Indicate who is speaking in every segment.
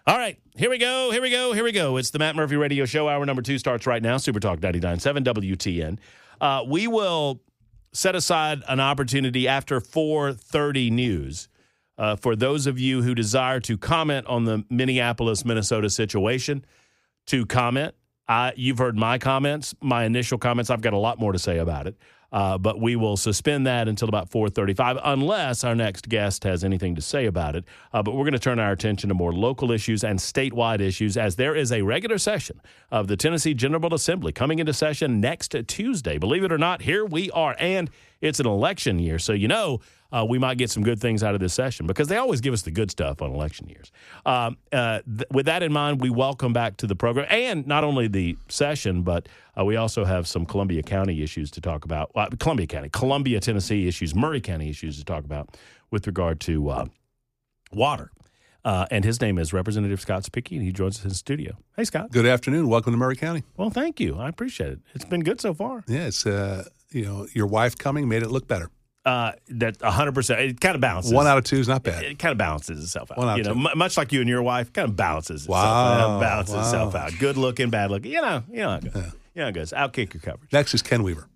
Speaker 1: All right, here we go. It's the Matt Murphy Radio Show. Hour number 2 starts right now. Super Talk 99.7 WTN. We will set aside an opportunity after 4:30 news for those of you who desire to comment on the Minneapolis, Minnesota situation, to comment. You've heard my comments, my initial comments. I've got a lot more to say about it. But we will suspend that until about 4:35 unless our next guest has anything to say about it. But we're going to turn our attention to more local issues and statewide issues as there is a regular session of the Tennessee General Assembly coming into session next Tuesday. Believe it or not, here we are. And it's an election year, so we might get some good things out of this session because they always give us the good stuff on election years. With that in mind, we welcome back to the program, and not only the session, but we also have some Columbia County issues to talk about. Columbia, Tennessee issues, Murray County issues to talk about with regard to water. And his name is Representative Scott Spickey, and he joins us in the studio. Hey, Scott.
Speaker 2: Good afternoon. Welcome to Murray County.
Speaker 1: Well, thank you. I appreciate it. It's been good so far.
Speaker 2: Yeah, it's your wife coming made it look better.
Speaker 1: That 100%. It kind of balances.
Speaker 2: 1 out of 2 is not bad.
Speaker 1: It kind of balances itself out.
Speaker 2: 1 out of 2.
Speaker 1: Much like you and your wife, kind of balances itself out. Good looking, bad looking. You know how it goes. It goes. Outkick your coverage.
Speaker 2: Next is Ken Weaver.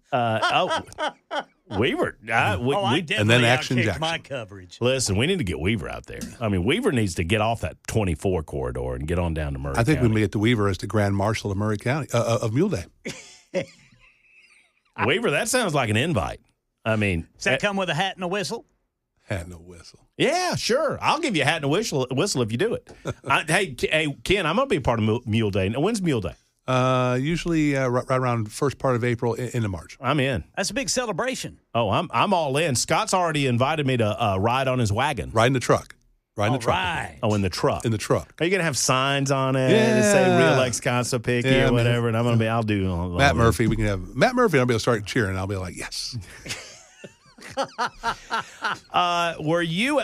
Speaker 1: Weaver.
Speaker 3: I definitely
Speaker 2: and then Action
Speaker 3: outkicked
Speaker 2: Jackson.
Speaker 3: my coverage.
Speaker 1: Listen, we need to get Weaver out there. I mean, Weaver needs to get off that 24 corridor and get on down to Murray
Speaker 2: I think
Speaker 1: County.
Speaker 2: we may get the Weaver as the Grand Marshal of Murray County of Mule Day.
Speaker 1: Weaver, that sounds like an invite. I mean,
Speaker 3: Does that come with a hat and a whistle?
Speaker 2: Hat no whistle.
Speaker 1: Yeah, sure. I'll give you a hat and a whistle if you do it. Hey, Ken, I'm going to be a part of Mule Day. Now, when's Mule Day?
Speaker 2: Usually right around first part of April into March.
Speaker 1: I'm in.
Speaker 3: That's a big celebration.
Speaker 1: Oh, I'm all in. Scott's already invited me to ride on his wagon.
Speaker 2: Ride in the truck.
Speaker 3: All right.
Speaker 1: Oh, in the truck.
Speaker 2: In the truck.
Speaker 1: Are you gonna have signs on it
Speaker 2: Yeah.
Speaker 1: that say "Real Ex-Conso Picky"
Speaker 2: Yeah,
Speaker 1: or whatever? And I'll do
Speaker 2: Matt Murphy. We can have Matt Murphy. I'll be able to start cheering. I'll be like, yes.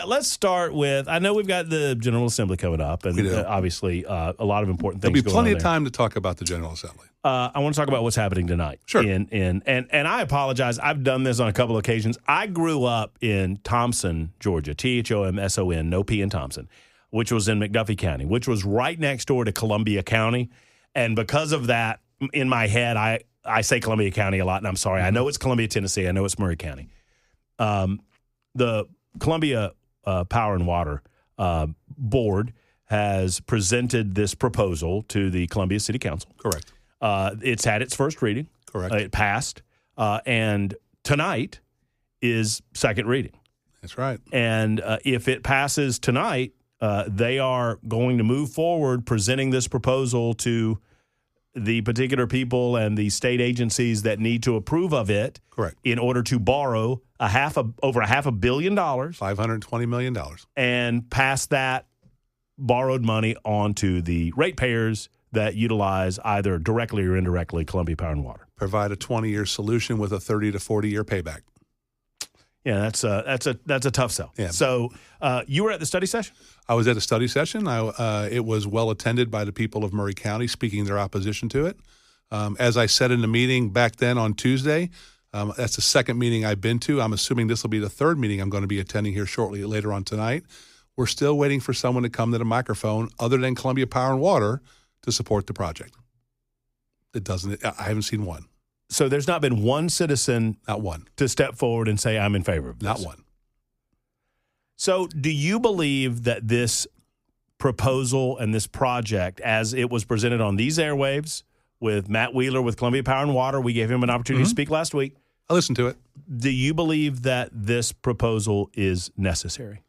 Speaker 1: Let's start with, I know we've got the General Assembly coming up, and
Speaker 2: We do.
Speaker 1: obviously a lot of important
Speaker 2: There'll
Speaker 1: things
Speaker 2: be
Speaker 1: going on
Speaker 2: plenty of
Speaker 1: there.
Speaker 2: time to talk about the General Assembly.
Speaker 1: I want to talk about what's happening tonight.
Speaker 2: Sure.
Speaker 1: And I apologize. I've done this on a couple of occasions. I grew up in Thompson, Georgia, Thomson, no P in Thompson, which was in McDuffie County, which was right next door to Columbia County. And because of that, in my head, I say Columbia County a lot, and I'm sorry. I know it's Columbia, Tennessee. I know it's Murray County. The Columbia Power and Water Board has presented this proposal to the Columbia City Council.
Speaker 2: Correct.
Speaker 1: It's had its first reading.
Speaker 2: Correct.
Speaker 1: It passed. And tonight is second reading.
Speaker 2: That's right.
Speaker 1: And if it passes tonight, they are going to move forward presenting this proposal to the particular people and the state agencies that need to approve of it.
Speaker 2: Correct.
Speaker 1: In order to borrow over $500 million
Speaker 2: $520 million.
Speaker 1: and pass that borrowed money on to the ratepayers that utilize either directly or indirectly Columbia Power and Water.
Speaker 2: Provide a 20-year solution with a 30 to 40-year payback.
Speaker 1: Yeah, that's a tough sell.
Speaker 2: Yeah.
Speaker 1: So you were at the study session?
Speaker 2: I was at a study session. It was well attended by the people of Murray County speaking their opposition to it. As I said in the meeting back then on Tuesday, that's the second meeting I've been to. I'm assuming this will be the third meeting I'm going to be attending here shortly later on tonight. We're still waiting for someone to come to the microphone other than Columbia Power and Water to support the project. I haven't seen one.
Speaker 1: So there's not been one citizen
Speaker 2: Not one.
Speaker 1: to step forward and say, I'm in favor of this?
Speaker 2: Not one.
Speaker 1: So do you believe that this proposal and this project, as it was presented on these airwaves with Matt Wheeler with Columbia Power and Water, we gave him an opportunity to speak last week.
Speaker 2: I listened to it.
Speaker 1: Do you believe that this proposal is necessary?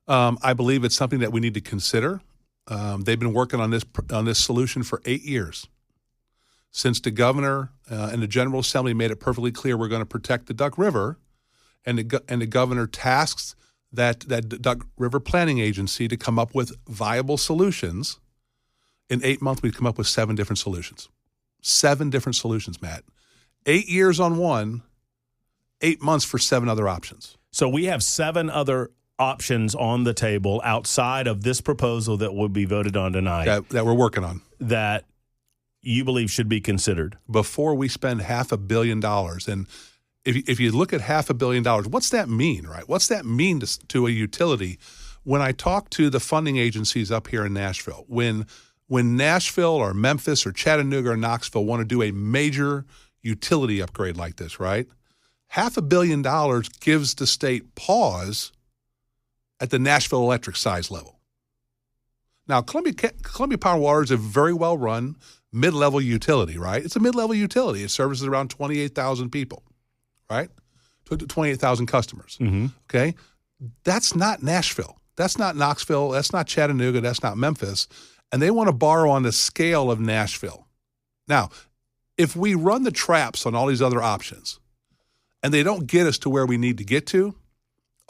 Speaker 2: I believe it's something that we need to consider. They've been working on this solution for 8 years. Since the governor and the General Assembly made it perfectly clear we're going to protect the Duck River, and the governor tasks that Duck River Planning Agency to come up with viable solutions, in 8 months we've come up with 7 different solutions. 7 different solutions, Matt. 8 years on one, 8 months for 7 other options.
Speaker 1: So we have 7 other options on the table outside of this proposal that will be voted on tonight
Speaker 2: That we're working on.
Speaker 1: that you believe should be considered.
Speaker 2: Before we spend $500 million, and if you look at $500 million, what's that mean, right? What's that mean to a utility When I talk to the funding agencies up here in Nashville, when Nashville or Memphis or Chattanooga or Knoxville want to do a major utility upgrade like this, right? $500 million gives the state pause at the Nashville Electric size level. Now, Columbia Power and Water is a very well-run mid-level utility, right? It's a mid-level utility. It services around 28,000 people, right? 28,000 customers, okay? That's not Nashville. That's not Knoxville. That's not Chattanooga. That's not Memphis. And they want to borrow on the scale of Nashville. Now, if we run the traps on all these other options and they don't get us to where we need to get to,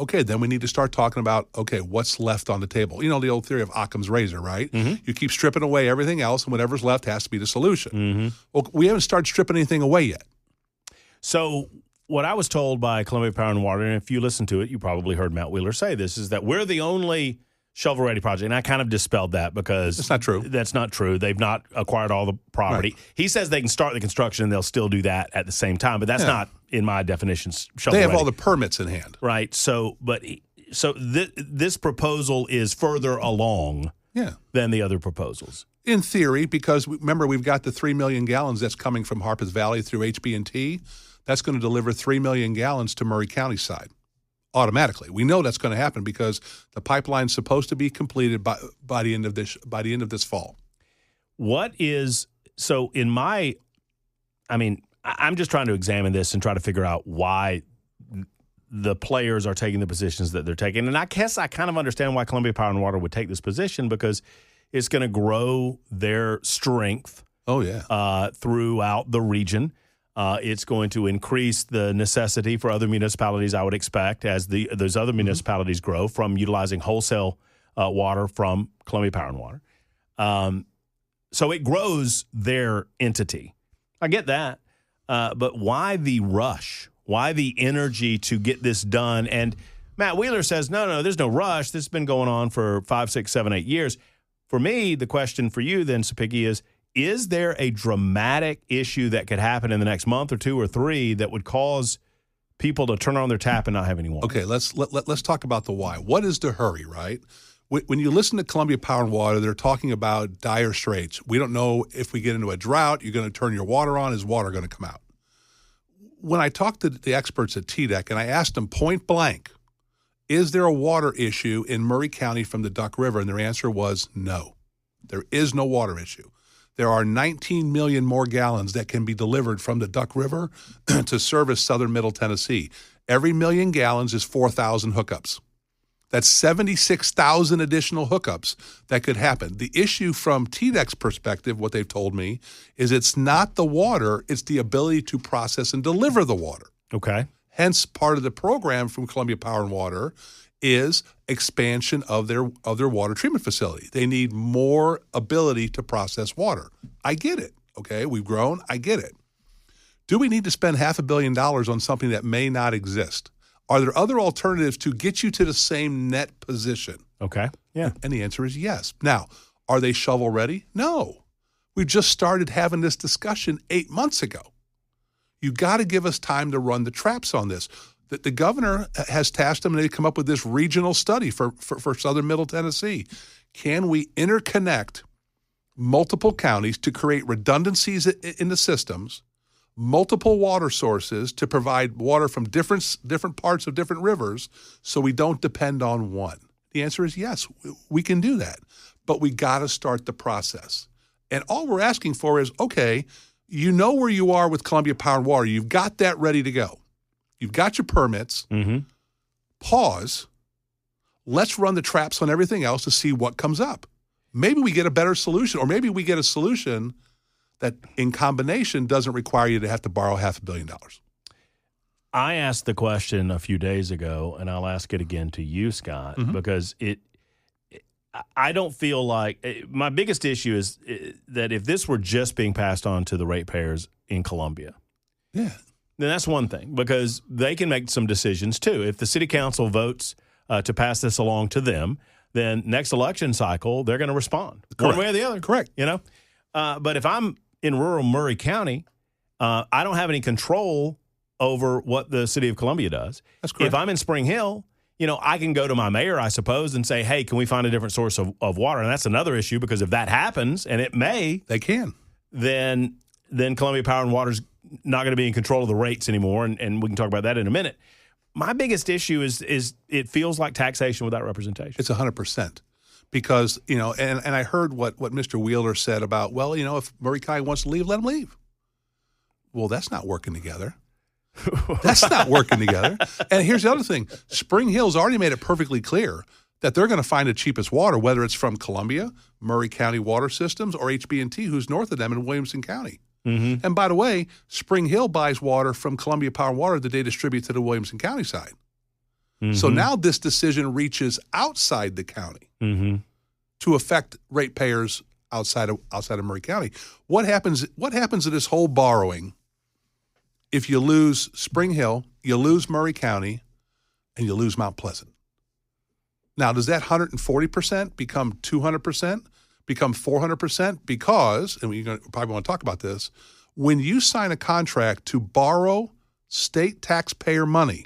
Speaker 2: okay, then we need to start talking about, okay, what's left on the table? You know, the old theory of Occam's razor, right? You keep stripping away everything else, and whatever's left has to be the solution. Well, we haven't started stripping anything away yet.
Speaker 1: So what I was told by Columbia Power and Water, and if you listen to it, you probably heard Matt Wheeler say this, is that we're the only shovel-ready project. And I kind of dispelled that because
Speaker 2: That's not true.
Speaker 1: That's not true. They've not acquired all the property.
Speaker 2: Right.
Speaker 1: He says they can start the construction and they'll still do that at the same time, but that's not, in my definitions, shovel-ready.
Speaker 2: They have all the permits in hand.
Speaker 1: Right. So this proposal is further along than the other proposals.
Speaker 2: In theory, because remember, we've got the 3 million gallons that's coming from Harpeth Valley through HB&T. That's going to deliver 3 million gallons to Murray County side automatically. We know that's going to happen because the pipeline's supposed to be completed by the end of this fall.
Speaker 1: I'm just trying to examine this and try to figure out why the players are taking the positions that they're taking. And I guess I kind of understand why Columbia Power and Water would take this position, because it's going to grow their strength throughout the region. It's going to increase the necessity for other municipalities, I would expect, as those other municipalities grow from utilizing wholesale water from Columbia Power and Water. So it grows their entity. I get that. But why the rush? Why the energy to get this done? And Matt Wheeler says, no, there's no rush. This has been going on for 5, 6, 7, 8 years. For me, the question for you then, Sapicki, is there a dramatic issue that could happen in the next month or 2 or 3 that would cause people to turn on their tap and not have any water?
Speaker 2: Okay, let's talk about the why. What is the hurry, right? When you listen to Columbia Power and Water, they're talking about dire straits. We don't know if we get into a drought, you're going to turn your water on, is water going to come out? When I talked to the experts at TDEC and I asked them point blank, is there a water issue in Murray County from the Duck River? And their answer was no. There is no water issue. There are 19 million more gallons that can be delivered from the Duck River to service southern Middle Tennessee. Every million gallons is 4,000 hookups. That's 76,000 additional hookups that could happen. The issue from TDEC's perspective, what they've told me, is it's not the water, it's the ability to process and deliver the water.
Speaker 1: Okay.
Speaker 2: Hence, part of the program from Columbia Power and Water is expansion of their water treatment facility. They need more ability to process water. I get it, okay? We've grown. I get it. Do we need to spend $500 million on something that may not exist? Are there other alternatives to get you to the same net position?
Speaker 1: Okay, yeah.
Speaker 2: And the answer is yes. Now, are they shovel ready? No. We just started having this discussion 8 months ago. You got to give us time to run the traps on this. The governor has tasked them, and they've come up with this regional study for southern Middle Tennessee. Can we interconnect multiple counties to create redundancies in the systems, multiple water sources to provide water from different parts of different rivers so we don't depend on one? The answer is yes, we can do that. But we got to start the process. And all we're asking for is, okay, you know where you are with Columbia Power and Water. You've got that ready to go. You've got your permits. Pause. Let's run the traps on everything else to see what comes up. Maybe we get a better solution, or maybe we get a solution that in combination doesn't require you to have to borrow $500 million.
Speaker 1: I asked the question a few days ago, and I'll ask it again to you, Scott, because I don't feel like my biggest issue is that if this were just being passed on to the ratepayers in Columbia, then that's one thing, because they can make some decisions too. If the city council votes to pass this along to them, then next election cycle they're going to respond one way or the other.
Speaker 2: Correct.
Speaker 1: You know, but if I'm in rural Murray County, I don't have any control over what the city of Columbia does.
Speaker 2: That's correct.
Speaker 1: If I'm in Spring Hill, I can go to my mayor, I suppose, and say, hey, can we find a different source of water? And that's another issue, because if that happens, and it may,
Speaker 2: They can.
Speaker 1: then Columbia Power and Water's not going to be in control of the rates anymore, and we can talk about that in a minute. My biggest issue is it feels like taxation without representation.
Speaker 2: It's 100%. Because, and I heard what Mr. Wheeler said about, if Murray County wants to leave, let them leave. Well, that's not working together. That's not working together. And here's the other thing. Spring Hill's already made it perfectly clear that they're going to find the cheapest water, whether it's from Columbia, Murray County Water Systems, or HB&T, who's north of them in Williamson County. Mm-hmm. And by the way, Spring Hill buys water from Columbia Power and Water that they distribute to the Williamson County side. Mm-hmm. So now this decision reaches outside the county to affect ratepayers outside of Murray County. What happens to this whole borrowing if you lose Spring Hill, you lose Murray County, and you lose Mount Pleasant? Now, does that 140% become 200%, become 400%? Because, and we probably want to talk about this, when you sign a contract to borrow state taxpayer money,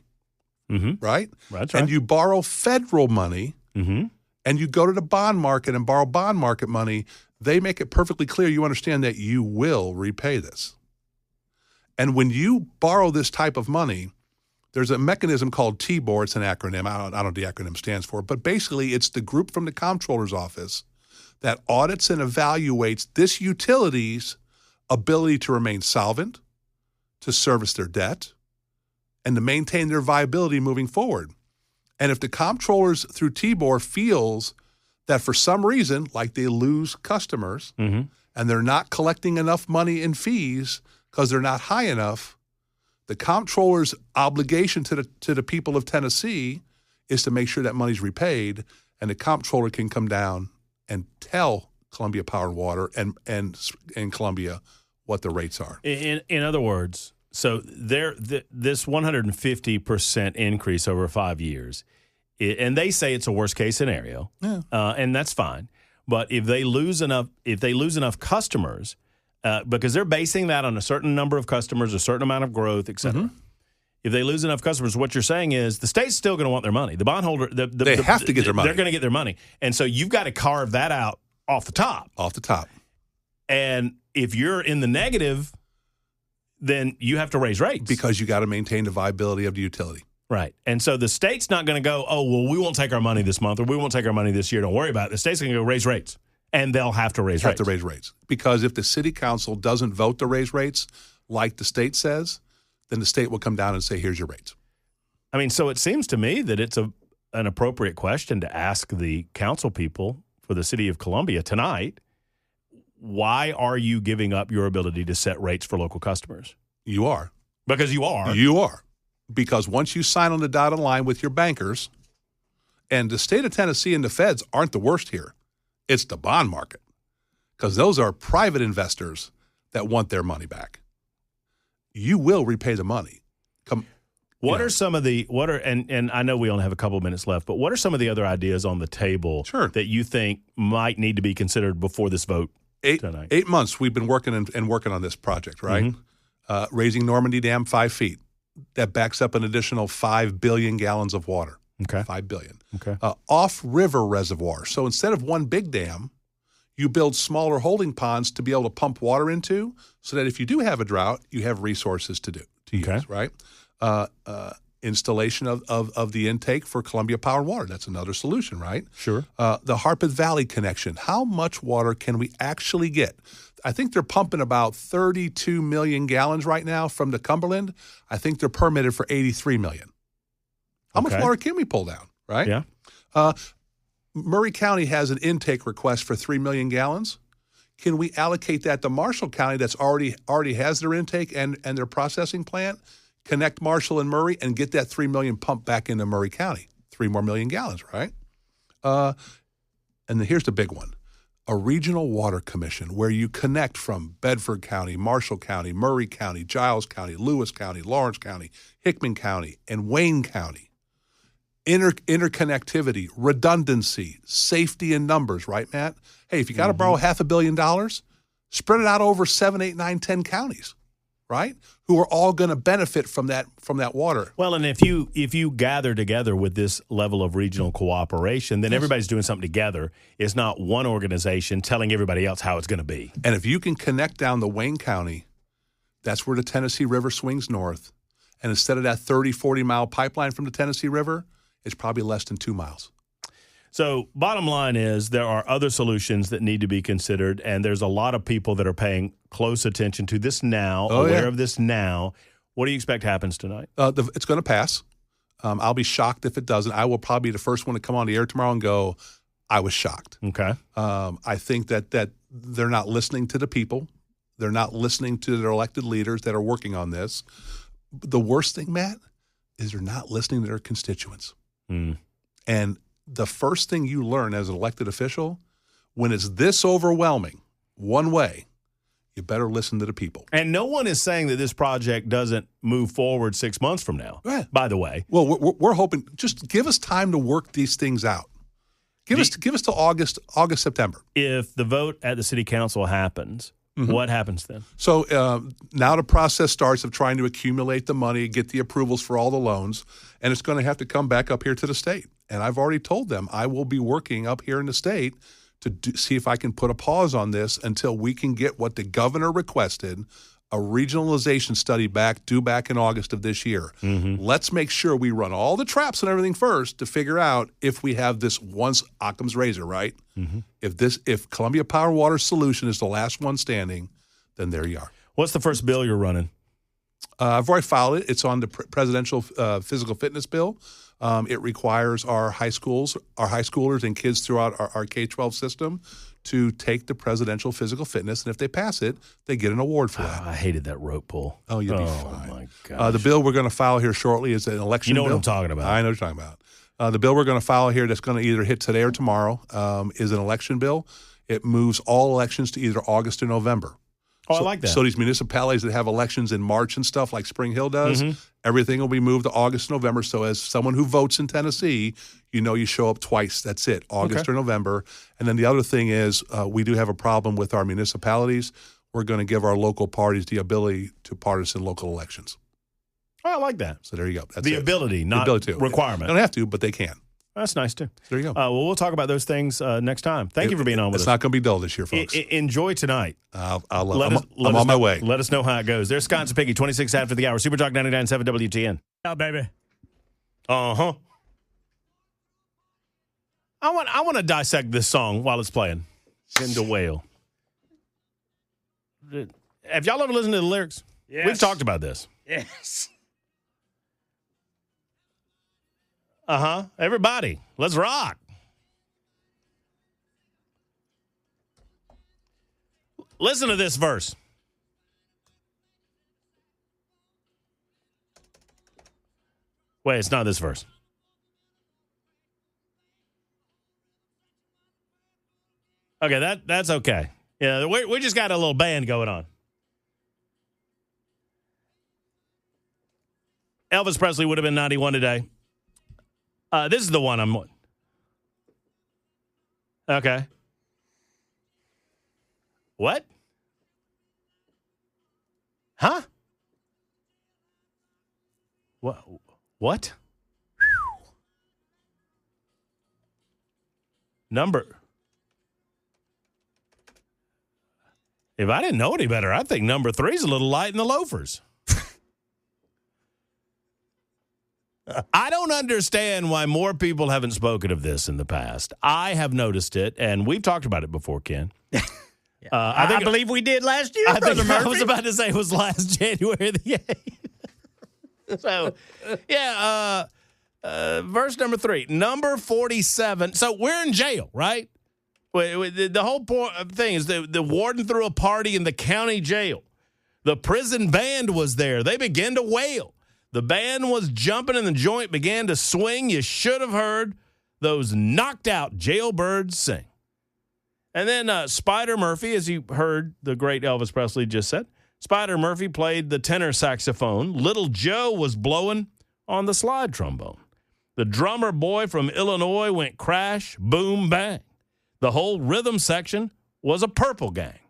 Speaker 2: right?
Speaker 1: That's right.
Speaker 2: And you borrow federal money, and you go to the bond market and borrow bond market money, they make it perfectly clear you understand that you will repay this. And when you borrow this type of money, there's a mechanism called TBOR. It's an acronym. I don't know what the acronym stands for, but basically it's the group from the comptroller's office that audits and evaluates this utility's ability to remain solvent, to service their debt, and to maintain their viability moving forward. And if the comptrollers through TBOR feels that for some reason, like they lose customers and they're not collecting enough money in fees because they're not high enough, the comptroller's obligation to the people of Tennessee is to make sure that money's repaid, and the comptroller can come down and tell Columbia Power and Water and Columbia what the rates are.
Speaker 1: In other words, so this 150% increase over 5 years, and they say it's a worst case scenario, and that's fine. But if they lose enough customers, because they're basing that on a certain number of customers, a certain amount of growth, et cetera. If they lose enough customers, what you're saying is the state's still going to want their money. The bondholder, they
Speaker 2: have to get their money.
Speaker 1: They're going to get their money, and so you've got to carve that out off the top.
Speaker 2: Off the top.
Speaker 1: And if you're in the negative, then you have to raise rates.
Speaker 2: Because you got to maintain the viability of the utility.
Speaker 1: Right. And so the state's not going to go, oh, well, we won't take our money this month, or we won't take our money this year. Don't worry about it. The state's going to go raise rates. And they'll have to raise rates. Because if the city council doesn't vote to raise rates like the state says, then the state will come down and say, here's your rates. I mean, so it seems to me that it's an appropriate question to ask the council people for the city of Columbia tonight, why are you giving up your ability to set rates for local customers?
Speaker 2: You are.
Speaker 1: Because you are.
Speaker 2: You are. Because once you sign on the dotted line with your bankers, and the state of Tennessee and the feds aren't the worst here. It's the bond market, because those are private investors that want their money back. You will repay the money.
Speaker 1: What are some of the and I know we only have a couple of minutes left, but what are some of the other ideas on the table that you think might need to be considered before this vote tonight?
Speaker 2: 8 months we've been working on this project, right? Raising Normandy Dam 5 feet. That backs up an additional 5 billion gallons of water.
Speaker 1: Okay.
Speaker 2: 5 billion.
Speaker 1: Okay.
Speaker 2: Off-river reservoir. So instead of one big dam, you build smaller holding ponds to be able to pump water into, so that if you do have a drought, you have resources to use, right? Installation of the intake for Columbia Power and Water. That's another solution, right?
Speaker 1: Sure.
Speaker 2: The Harpeth Valley connection. How much water can we actually get? I think they're pumping about 32 million gallons right now from the Cumberland. I think they're permitted for 83 million. How much water can we pull down, right?
Speaker 1: Yeah.
Speaker 2: Murray County has an intake request for 3 million gallons. Can we allocate that to Marshall County that's already has their intake and their processing plant, connect Marshall and Murray, and get that 3 million pumped back into Murray County? 3 more million gallons, right? And then here's the big one. A regional water commission where you connect from Bedford County, Marshall County, Murray County, Giles County, Lewis County, Lawrence County, Hickman County, and Wayne County. Interconnectivity, redundancy, safety in numbers, right, Matt? Hey, if you got to borrow $500 million, spread it out over 7, 8, 9, 10 counties, right? Who are all going to benefit from that water.
Speaker 1: Well, and if you gather together with this level of regional cooperation, then everybody's doing something together. It's not one organization telling everybody else how it's going to be.
Speaker 2: And if you can connect down the Wayne County, that's where the Tennessee River swings north. And instead of that 30, 40-mile pipeline from the Tennessee River, it's probably less than 2 miles.
Speaker 1: So bottom line is there are other solutions that need to be considered, and there's a lot of people that are paying close attention to this now, aware of this now. What do you expect happens tonight?
Speaker 2: It's going to pass. I'll be shocked if it doesn't. I will probably be the first one to come on the air tomorrow and go, I was shocked.
Speaker 1: Okay.
Speaker 2: I think that they're not listening to the people. They're not listening to their elected leaders that are working on this. The worst thing, Matt, is they're not listening to their constituents. And the first thing you learn as an elected official, when it's this overwhelming one way, you better listen to the people.
Speaker 1: And no one is saying that this project doesn't move forward 6 months from now, by the way.
Speaker 2: Well, we're hoping, just give us time to work these things out. Give us till August, September.
Speaker 1: If the vote at the city council happens, what happens then?
Speaker 2: So now the process starts of trying to accumulate the money, get the approvals for all the loans, and it's going to have to come back up here to the state. And I've already told them I will be working up here in the state to see if I can put a pause on this until we can get what the governor requested, a regionalization study due back in August of this year. Let's make sure we run all the traps and everything first to figure out if we have this once Occam's razor, right? If Columbia Power Water Solution is the last one standing, then there you are.
Speaker 1: What's the first bill you're running?
Speaker 2: I've already filed it. It's on the presidential physical fitness bill. It requires our high schoolers and kids throughout our K-12 system to take the presidential physical fitness, and if they pass it, they get an award for that.
Speaker 1: I hated that rope pull.
Speaker 2: Oh, you'll be fine.
Speaker 1: Oh, my gosh.
Speaker 2: The bill we're going to file here shortly is an election bill.
Speaker 1: You know what I'm talking about.
Speaker 2: I know what you're talking about. The bill we're going to file here that's going to either hit today or tomorrow is an election bill. It moves all elections to either August or November.
Speaker 1: Oh, I like that.
Speaker 2: So these municipalities that have elections in March and stuff like Spring Hill does, everything will be moved to August, November. So as someone who votes in Tennessee, you show up twice. That's it, August or November. And then the other thing is we do have a problem with our municipalities. We're going to give our local parties the ability to partisan local elections.
Speaker 1: Oh, I like that.
Speaker 2: So there you go. That's
Speaker 1: the
Speaker 2: it.
Speaker 1: ability, not
Speaker 2: the ability to.
Speaker 1: requirement.
Speaker 2: They don't have to, but they can.
Speaker 1: That's nice, too.
Speaker 2: There you go.
Speaker 1: Well, we'll talk about those things next time. Thank you for being on with us.
Speaker 2: It's not going to be dull this year, folks.
Speaker 1: Enjoy tonight.
Speaker 2: I'm on my way.
Speaker 1: Let us know how it goes. There's Scott and Piggy, 26 after the hour. Super Talk 99.7 WTN.
Speaker 3: Yeah, baby.
Speaker 1: Uh-huh. I want to dissect this song while it's playing. Send a whale. Have y'all ever listened to the lyrics?
Speaker 3: Yes.
Speaker 1: We've talked about this.
Speaker 3: Yes.
Speaker 1: Uh-huh. Everybody, let's rock. Listen to this verse. Wait, it's not this verse. Okay, that's okay. Yeah, we just got a little band going on. Elvis Presley would have been 91 today. This is the one I'm... Okay. What? Huh? What? Number... If I didn't know any better, I think number 3 is a little light in the loafers. I don't understand why more people haven't spoken of this in the past. I have noticed it, and we've talked about it before, Ken.
Speaker 3: I believe we did last year, Brother Murphy.
Speaker 1: I was about to say it was last January the 8th. So, yeah, verse number 3, number 47. So we're in jail, right? The whole thing is the warden threw a party in the county jail. The prison band was there. They began to wail. The band was jumping and the joint began to swing. You should have heard those knocked out jailbirds sing. And then Spider Murphy, as you heard the great Elvis Presley just said, Spider Murphy played the tenor saxophone. Little Joe was blowing on the slide trombone. The drummer boy from Illinois went crash, boom, bang. The whole rhythm section was a Purple Gang.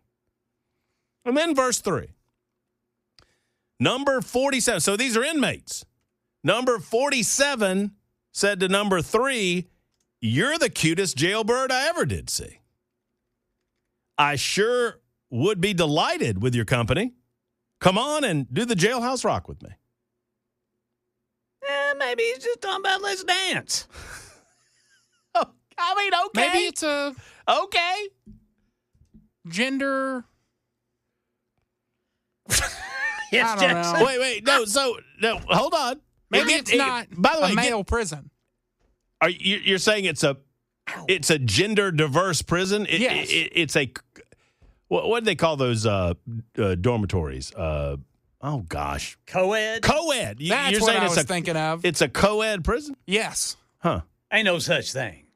Speaker 1: And then verse 3. Number 47. So these are inmates. Number 47 said to number 3, "You're the cutest jailbird I ever did see. I sure would be delighted with your company. Come on and do the jailhouse rock with me."
Speaker 3: Maybe he's just talking about let's dance.
Speaker 1: I mean, okay.
Speaker 4: Maybe it's a
Speaker 1: okay.
Speaker 4: gender.
Speaker 3: Yes,
Speaker 4: I don't
Speaker 3: Jackson.
Speaker 4: know.
Speaker 1: Wait. No, hold on.
Speaker 4: Maybe it's not
Speaker 1: by the way,
Speaker 4: a male prison.
Speaker 1: Are you're saying it's a gender diverse prison?
Speaker 4: Yes.
Speaker 1: It's a what do they call those dormitories? Oh gosh,
Speaker 3: Co-ed?
Speaker 1: co-ed.
Speaker 4: That's
Speaker 1: You're
Speaker 4: what
Speaker 1: saying
Speaker 4: I
Speaker 1: it's
Speaker 4: was thinking of.
Speaker 1: It's a co-ed prison?
Speaker 4: Yes.
Speaker 1: Huh.
Speaker 3: Ain't no such thing.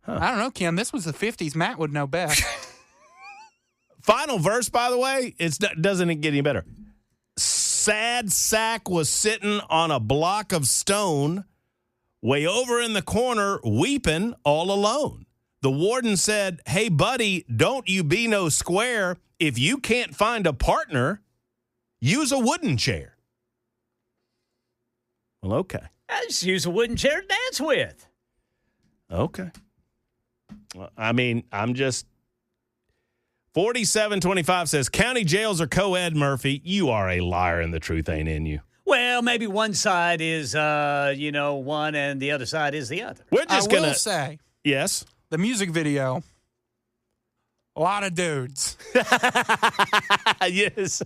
Speaker 4: I don't know, Ken. This was the 50s. Matt would know best.
Speaker 1: Final verse, by the way, doesn't get any better. Sad sack was sitting on a block of stone, way over in the corner, weeping all alone. The warden said, "Hey, buddy, don't you be no square. If you can't find a partner, use a wooden chair." Well, okay.
Speaker 3: I just use a wooden chair to dance with.
Speaker 1: Okay. Well, I mean, I'm just 4725 says county jails are co-ed, Murphy. You are a liar and the truth ain't in you.
Speaker 3: Well, maybe one side is, one and the other side is the other.
Speaker 1: We're just
Speaker 4: I
Speaker 1: going
Speaker 4: will
Speaker 1: to
Speaker 4: say,
Speaker 1: yes.
Speaker 4: the music video, a lot of dudes.
Speaker 1: Yes.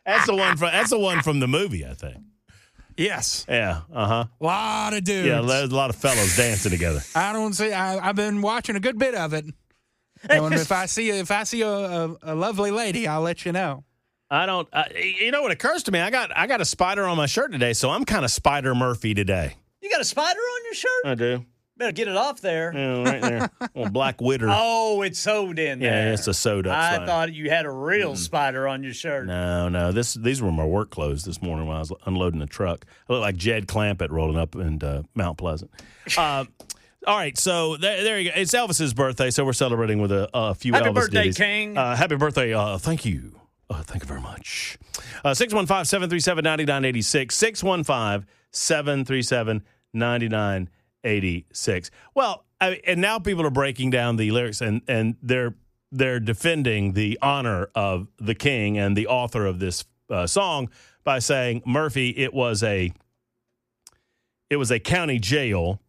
Speaker 1: That's the one from the movie, I think.
Speaker 4: Yes.
Speaker 1: Yeah, uh-huh.
Speaker 4: A lot of dudes.
Speaker 1: Yeah, there's a lot of fellows dancing together.
Speaker 4: I don't see. I've been watching a good bit of it. And if I see a lovely lady, I'll let you know.
Speaker 1: I don't. You know what occurs to me? I got a spider on my shirt today, so I'm kind of Spider Murphy today.
Speaker 3: You got a spider on your shirt?
Speaker 1: I do.
Speaker 3: Better get it off there.
Speaker 1: Yeah, right there. Well, black witter.
Speaker 3: Oh, it's sewed in there.
Speaker 1: Yeah, it's a sewed up
Speaker 3: I
Speaker 1: spider.
Speaker 3: thought you had a real spider on your shirt.
Speaker 1: No. These were my work clothes this morning when I was unloading the truck. I look like Jed Clampett rolling up in Mount Pleasant. All right, so there you go. It's Elvis's birthday, so we're celebrating with a few
Speaker 3: Happy
Speaker 1: Elvis
Speaker 3: birthday,
Speaker 1: ditties.
Speaker 3: King.
Speaker 1: Happy birthday. Thank you. Thank you very much. 615-737-9986. 615-737-9986. Well, and now people are breaking down the lyrics, and they're defending the honor of the king and the author of this song by saying, Murphy, it was a county jail,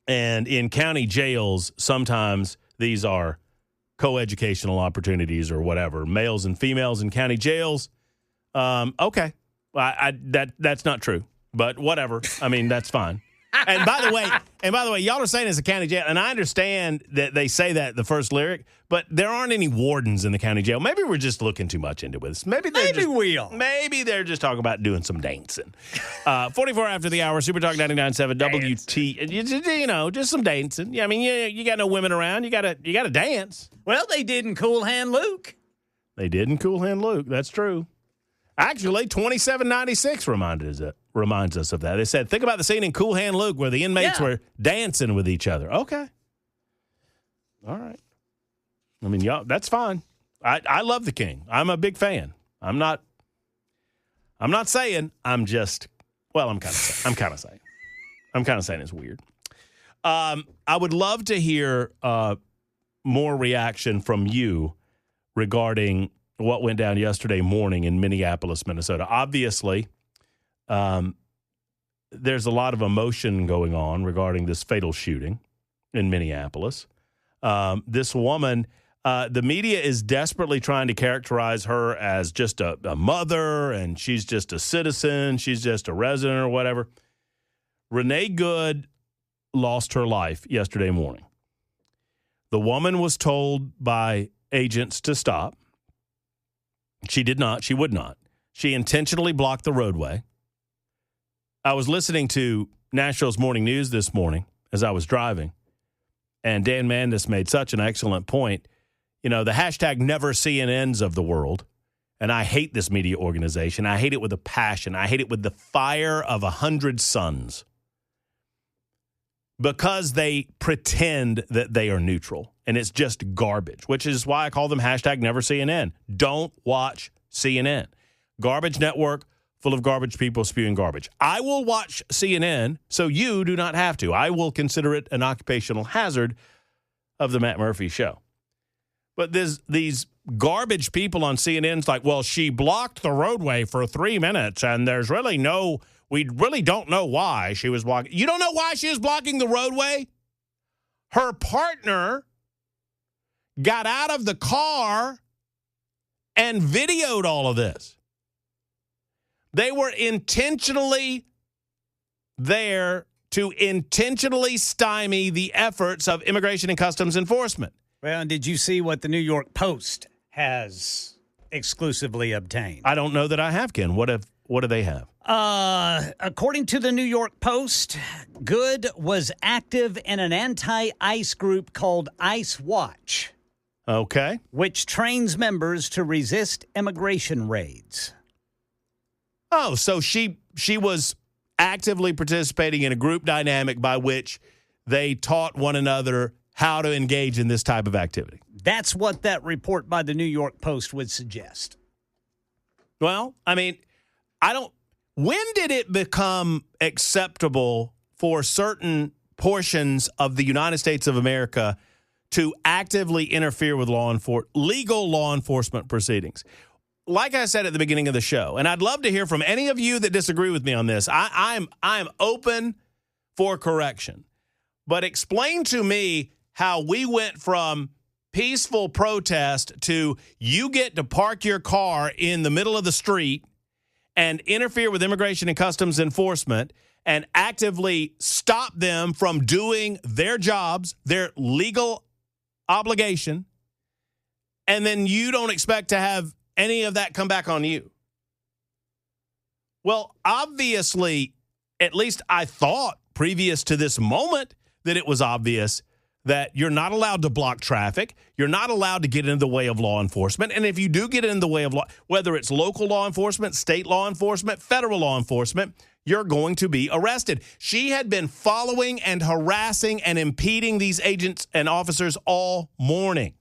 Speaker 1: and in county jails, sometimes these are co-educational opportunities or whatever, males and females in county jails. Okay, that's not true, but whatever. I mean, that's fine. And by the way, y'all are saying it's a county jail, and I understand that they say that in the first lyric, but there aren't any wardens in the county jail. Maybe we're just looking too much into this. Maybe
Speaker 3: we are.
Speaker 1: Maybe they're just talking about doing some dancing. 44 after the hour, Super Talk 99.7 WT. You know, just some dancing. Yeah, I mean, you got no women around. You got to dance.
Speaker 3: Well, they did in Cool Hand Luke.
Speaker 1: They did in Cool Hand Luke. That's true. Actually, 2796 reminds us of that. They said, think about the scene in Cool Hand Luke where the inmates were dancing with each other. Okay. All right. I mean, y'all, that's fine. I love the king. I'm a big fan. I'm not saying. I'm just. Well, I'm kind of saying. I'm kind of saying it's weird. I would love to hear more reaction from you regarding what went down yesterday morning in Minneapolis, Minnesota. Obviously, there's a lot of emotion going on regarding this fatal shooting in Minneapolis. This woman, the media is desperately trying to characterize her as just a mother, and she's just a citizen, she's just a resident or whatever. Renee Good lost her life yesterday morning. The woman was told by agents to stop. She did not. She would not. She intentionally blocked the roadway. I was listening to Nashville's Morning News this morning as I was driving, and Dan Mandis made such an excellent point. You know, the hashtag never CNNs of the world, and I hate this media organization. I hate it with a passion. I hate it with the fire of 100 suns because they pretend that they are neutral. And it's just garbage, which is why I call them hashtag never CNN. Don't watch CNN. garbage network full of garbage people spewing garbage. I will watch CNN, so you do not have to. I will consider it an occupational hazard of the Matt Murphy Show. But these garbage people on CNN's like, well, she blocked the roadway for 3 minutes, and we really don't know why she was blocking. You don't know why she was blocking the roadway? Her partner got out of the car and videoed all of this. They were intentionally there to intentionally stymie the efforts of Immigration and Customs Enforcement.
Speaker 3: Well, and did you see what the New York Post has exclusively obtained?
Speaker 1: I don't know that I have, Ken. What do they have?
Speaker 3: According to the New York Post, Good was active in an anti-ICE group called ICE Watch.
Speaker 1: Okay.
Speaker 3: Which trains members to resist immigration raids.
Speaker 1: Oh, so she was actively participating in a group dynamic by which they taught one another how to engage in this type of activity.
Speaker 3: That's what that report by the New York Post would suggest.
Speaker 1: Well, I mean, when did it become acceptable for certain portions of the United States of America to actively interfere with legal law enforcement proceedings? Like I said at the beginning of the show, and I'd love to hear from any of you that disagree with me on this. I'm open for correction. But explain to me how we went from peaceful protest to you get to park your car in the middle of the street and interfere with Immigration and Customs Enforcement and actively stop them from doing their jobs, their legal obligation, and then you don't expect to have any of that come back on you. Well, obviously, at least I thought previous to this moment that it was obvious that you're not allowed to block traffic. You're not allowed to get in the way of law enforcement. And if you do get in the way of law, whether it's local law enforcement, state law enforcement, federal law enforcement, you're going to be arrested. She had been following and harassing and impeding these agents and officers all morning.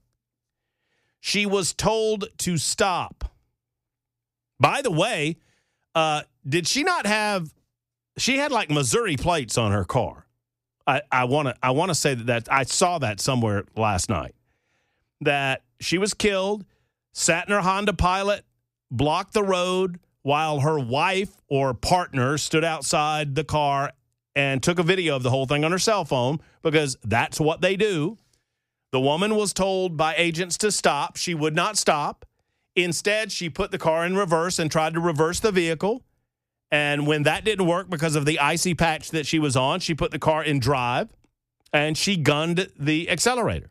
Speaker 1: She was told to stop. By the way, did she not have, she had like Missouri plates on her car. I want to say that I saw that somewhere last night, that she was killed, sat in her Honda Pilot, blocked the road while her wife or partner stood outside the car and took a video of the whole thing on her cell phone because that's what they do. The woman was told by agents to stop. She would not stop. Instead, she put the car in reverse and tried to reverse the vehicle. And when that didn't work because of the icy patch that she was on, she put the car in drive and she gunned the accelerator.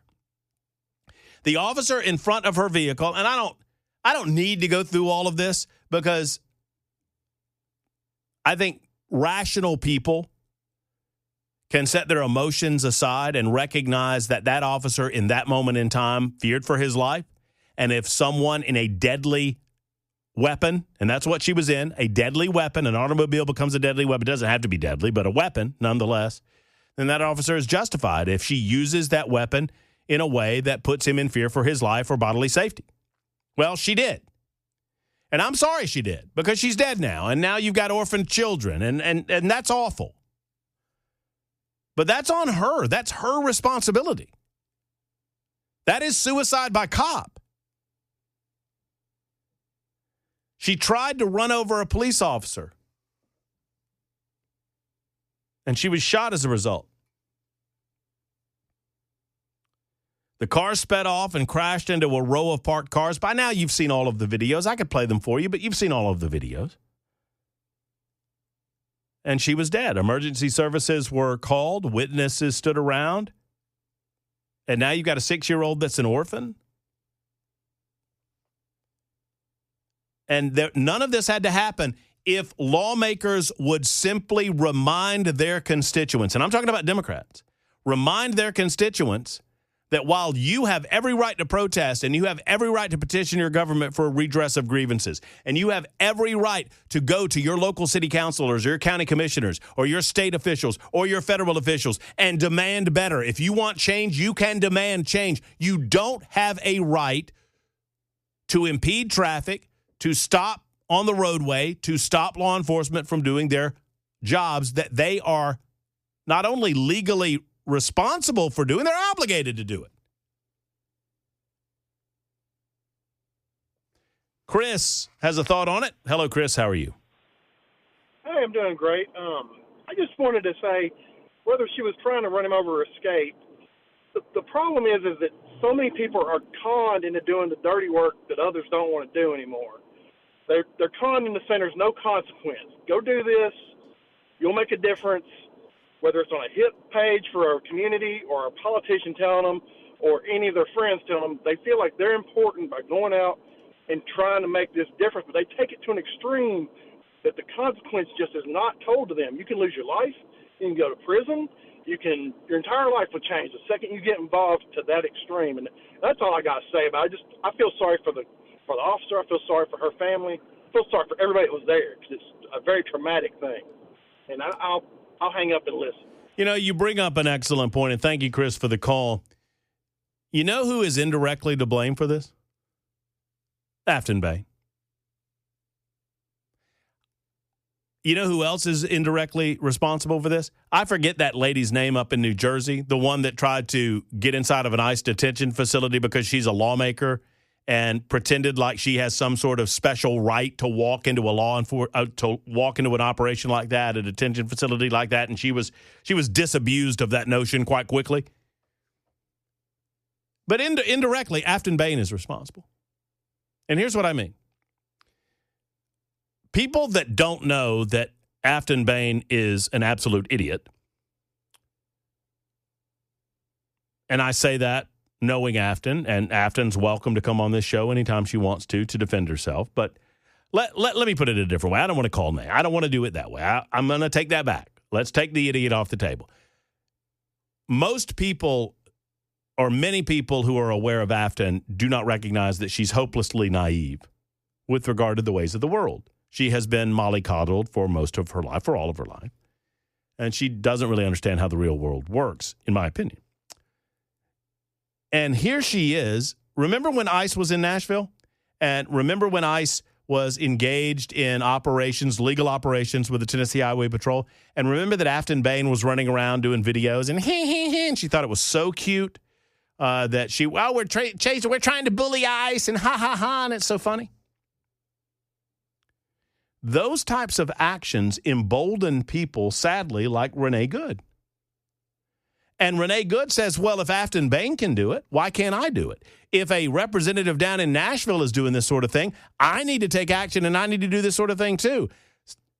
Speaker 1: The officer in front of her vehicle, and I don't need to go through all of this because I think rational people can set their emotions aside and recognize that that officer in that moment in time feared for his life. And if someone in a deadly weapon, and that's what she was in, a deadly weapon, an automobile becomes a deadly weapon. It doesn't have to be deadly, but a weapon nonetheless, then that officer is justified if she uses that weapon in a way that puts him in fear for his life or bodily safety. Well, she did. And I'm sorry she did, because she's dead now, and now you've got orphaned children, and that's awful. But that's on her. That's her responsibility. That is suicide by cop. She tried to run over a police officer, and she was shot as a result. The car sped off and crashed into a row of parked cars. By now, you've seen all of the videos. I could play them for you, but you've seen all of the videos. And she was dead. Emergency services were called. Witnesses stood around. And now you've got a 6-year-old that's an orphan. And none of this had to happen if lawmakers would simply remind their constituents, and I'm talking about Democrats, remind their constituents that while you have every right to protest and you have every right to petition your government for a redress of grievances, and you have every right to go to your local city councilors or your county commissioners or your state officials or your federal officials and demand better. If you want change, you can demand change. You don't have a right to impede traffic, to stop on the roadway to stop law enforcement from doing their jobs that they are not only legally responsible for doing, they're obligated to do it. Chris has a thought on it. Hello, Chris. How are you?
Speaker 5: Hey, I'm doing great. I just wanted to say, whether she was trying to run him over or escape, the problem is that so many people are conned into doing the dirty work that others don't want to do anymore. They're conned into saying there's no consequence. Go do this. You'll make a difference, whether it's on a hit page for a community or a politician telling them or any of their friends telling them. They feel like they're important by going out and trying to make this difference, but they take it to an extreme that the consequence just is not told to them. You can lose your life. You can go to prison. Your entire life will change the second you get involved to that extreme. And that's all I got to say about it. I feel sorry for the officer. I feel sorry for her family. I feel sorry for everybody that was there because it's a very traumatic thing. And I'll hang up and listen.
Speaker 1: You know, you bring up an excellent point, and thank you, Chris, for the call. You know who is indirectly to blame for this? Afton Bay. You know who else is indirectly responsible for this? I forget that lady's name up in New Jersey, the one that tried to get inside of an ICE detention facility because she's a lawmaker and pretended like she has some sort of special right to walk into to walk into an operation like that, a detention facility like that, and she was disabused of that notion quite quickly. But indirectly, Afton Bain is responsible. And here's what I mean. People that don't know that Afton Bain is an absolute idiot, and I say that knowing Afton, and Afton's welcome to come on this show anytime she wants to defend herself, but let me put it a different way. I don't want to call names. I don't want to do it that way. I'm going to take that back. Let's take the idiot off the table. Most people, or many people who are aware of Afton, do not recognize that she's hopelessly naive with regard to the ways of the world. She has been mollycoddled for most of her life, for all of her life, and she doesn't really understand how the real world works, in my opinion. And here she is. Remember when ICE was in Nashville? And remember when ICE was engaged in operations, legal operations with the Tennessee Highway Patrol? And remember that Afton Bain was running around doing videos and and she thought it was so cute that we're trying to bully ICE and ha, and it's so funny. Those types of actions embolden people, sadly, like Renee Good. And Renee Good says, well, if Afton Bain can do it, why can't I do it? If a representative down in Nashville is doing this sort of thing, I need to take action and I need to do this sort of thing too.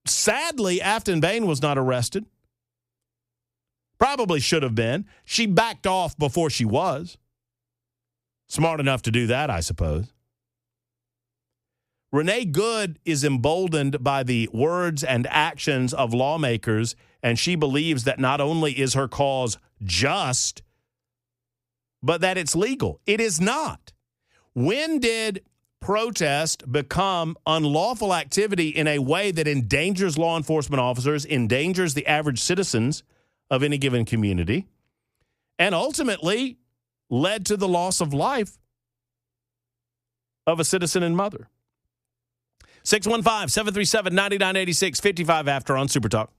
Speaker 1: Sadly, Afton Bain was not arrested. Probably should have been. She backed off before she was. Smart enough to do that, I suppose. Renee Good is emboldened by the words and actions of lawmakers, and she believes that not only is her cause just, but that it's legal. It is not. When did protest become unlawful activity in a way that endangers law enforcement officers, endangers the average citizens of any given community, and ultimately led to the loss of life of a citizen and mother? 615-737-9986, 55 after on Super Talk.